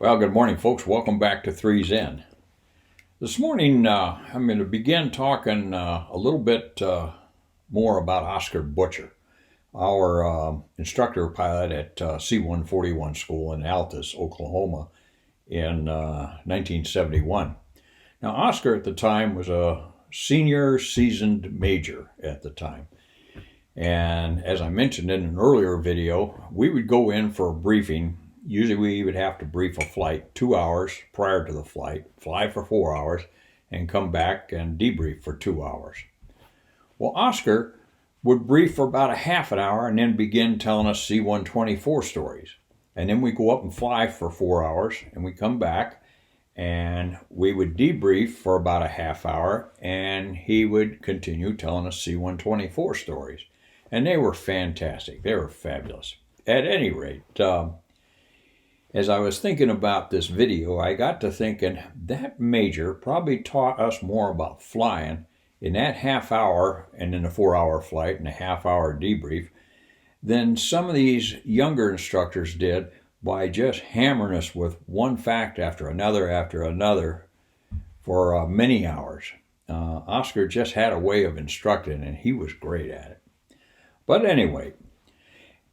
Well, good morning, folks. Welcome back to Three's End. This morning, I'm going to begin talking a little bit more about Oscar Butcher, our instructor pilot at C-141 School in Altus, Oklahoma, in 1971. Now, Oscar at the time was a senior seasoned major at the time. And as I mentioned in an earlier video, we would go in for a briefing. Usually we would have to brief a flight 2 hours prior to the flight, fly for 4 hours, and come back and debrief for 2 hours. Well, Oscar would brief for about a half an hour and then begin telling us C-124 stories. And then we go up and fly for 4 hours, and we come back, and we would debrief for about a half hour, and he would continue telling us C-124 stories. And they were fantastic. They were fabulous. At any rate, as I was thinking about this video, I got to thinking that major probably taught us more about flying in that half hour and in a 4 hour flight and a half hour debrief than some of these younger instructors did by just hammering us with one fact after another for many hours. Oscar just had a way of instructing, and he was great at it. But anyway,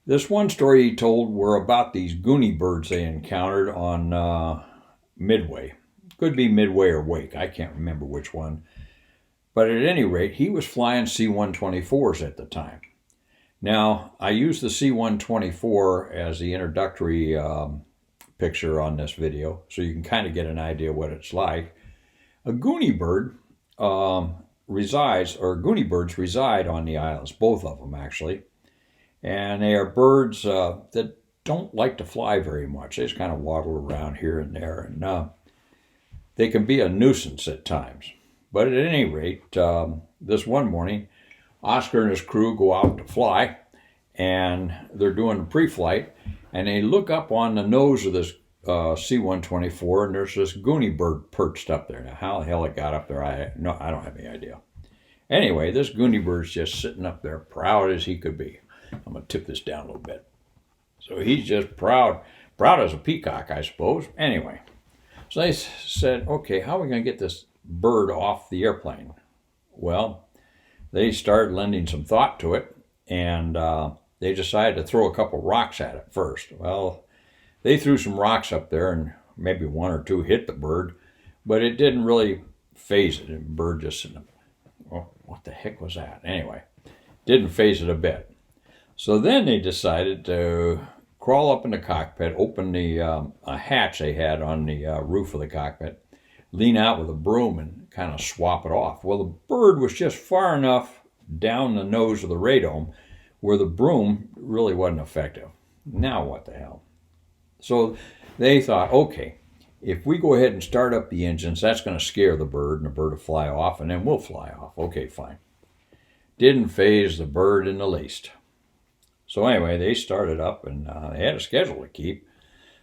this one story he told were about these Gooney Birds they encountered on Midway. Could be Midway or Wake, I can't remember which one. But at any rate, he was flying C-124s at the time. Now, I use the C-124 as the introductory picture on this video, so you can kind of get an idea what it's like. A Gooney Bird Gooney Birds reside on the islands, both of them actually. And they are birds that don't like to fly very much. They just kind of waddle around here and there. And they can be a nuisance at times. But at any rate, this one morning, Oscar and his crew go out to fly. And they're doing a pre-flight. And they look up on the nose of this C-124. And there's this Gooney Bird perched up there. Now, how the hell it got up there, I don't have any idea. Anyway, this Gooney Bird's just sitting up there, proud as he could be. I'm going to tip this down a little bit. So he's just proud as a peacock, I suppose. Anyway, so they said, okay, how are we going to get this bird off the airplane? Well, they started lending some thought to it, and they decided to throw a couple rocks at it first. Well, they threw some rocks up there, and maybe one or two hit the bird, but it didn't really faze it. The bird just sitting there, oh, what the heck was that? Anyway, didn't faze it a bit. So then they decided to crawl up in the cockpit, open the a hatch they had on the roof of the cockpit, lean out with a broom and kind of swap it off. Well, the bird was just far enough down the nose of the radome where the broom really wasn't effective. Now what the hell? So they thought, okay, if we go ahead and start up the engines, that's going to scare the bird, and the bird will fly off, and then we'll fly off. Okay, fine. Didn't faze the bird in the least. So anyway, they started up, and they had a schedule to keep.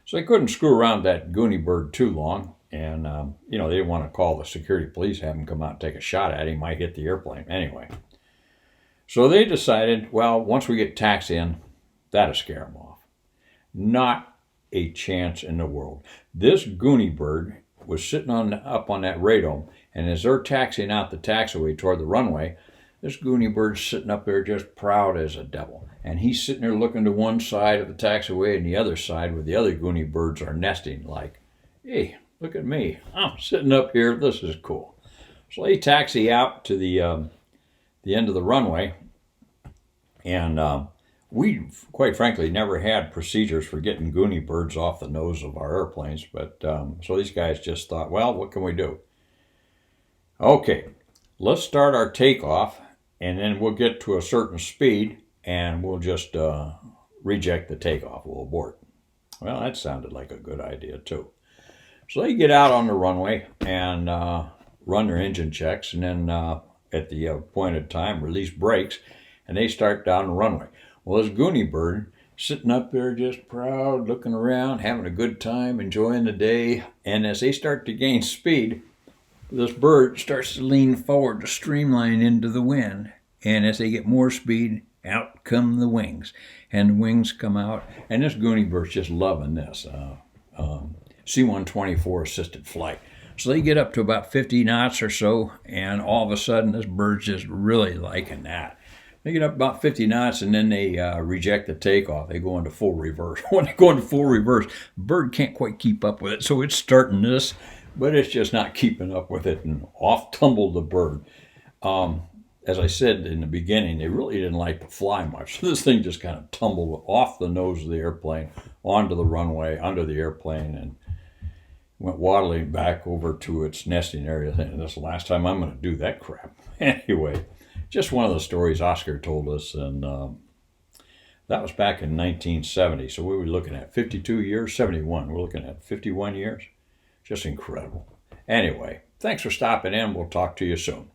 So they couldn't screw around that Gooney Bird too long. And, they didn't want to call the security police, have him come out and take a shot at him. He might hit the airplane. Anyway. So they decided, well, once we get taxi in, that'll scare him off. Not a chance in the world. This Gooney Bird was sitting up on that radome, and as they're taxiing out the taxiway toward the runway, this Gooney Bird's sitting up there just proud as a devil. And he's sitting there looking to one side of the taxiway and the other side where the other Gooney Birds are nesting like, hey, look at me. I'm sitting up here. This is cool. So they taxi out to the end of the runway. And we, quite frankly, never had procedures for getting Gooney Birds off the nose of our airplanes. But so these guys just thought, well, what can we do? Okay, let's start our takeoff. And then we'll get to a certain speed, and we'll just reject the takeoff. We'll abort. Well, that sounded like a good idea, too. So they get out on the runway and run their engine checks, and then at the appointed time, release brakes, and they start down the runway. Well, this Gooney Bird sitting up there just proud, looking around, having a good time, enjoying the day. And as they start to gain speed, this bird starts to lean forward to streamline into the wind. And as they get more speed, out come the wings. And the wings come out. And this Gooney Bird's just loving this. C-124 assisted flight. So they get up to about 50 knots or so, and all of a sudden this bird's just really liking that. They get up about 50 knots, and then they reject the takeoff. They go into full reverse. When they go into full reverse, the bird can't quite keep up with it, so it's starting this, but it's just not keeping up with it, and off tumbled the bird. As I said in the beginning, they really didn't like to fly much, so this thing just kind of tumbled off the nose of the airplane, onto the runway, under the airplane, and went waddling back over to its nesting area. Thinking, this is the last time I'm going to do that crap. Anyway, just one of the stories Oscar told us, and that was back in 1970. So we were looking at 52 years, 71. We're looking at 51 years. Just incredible. Anyway, thanks for stopping in. We'll talk to you soon.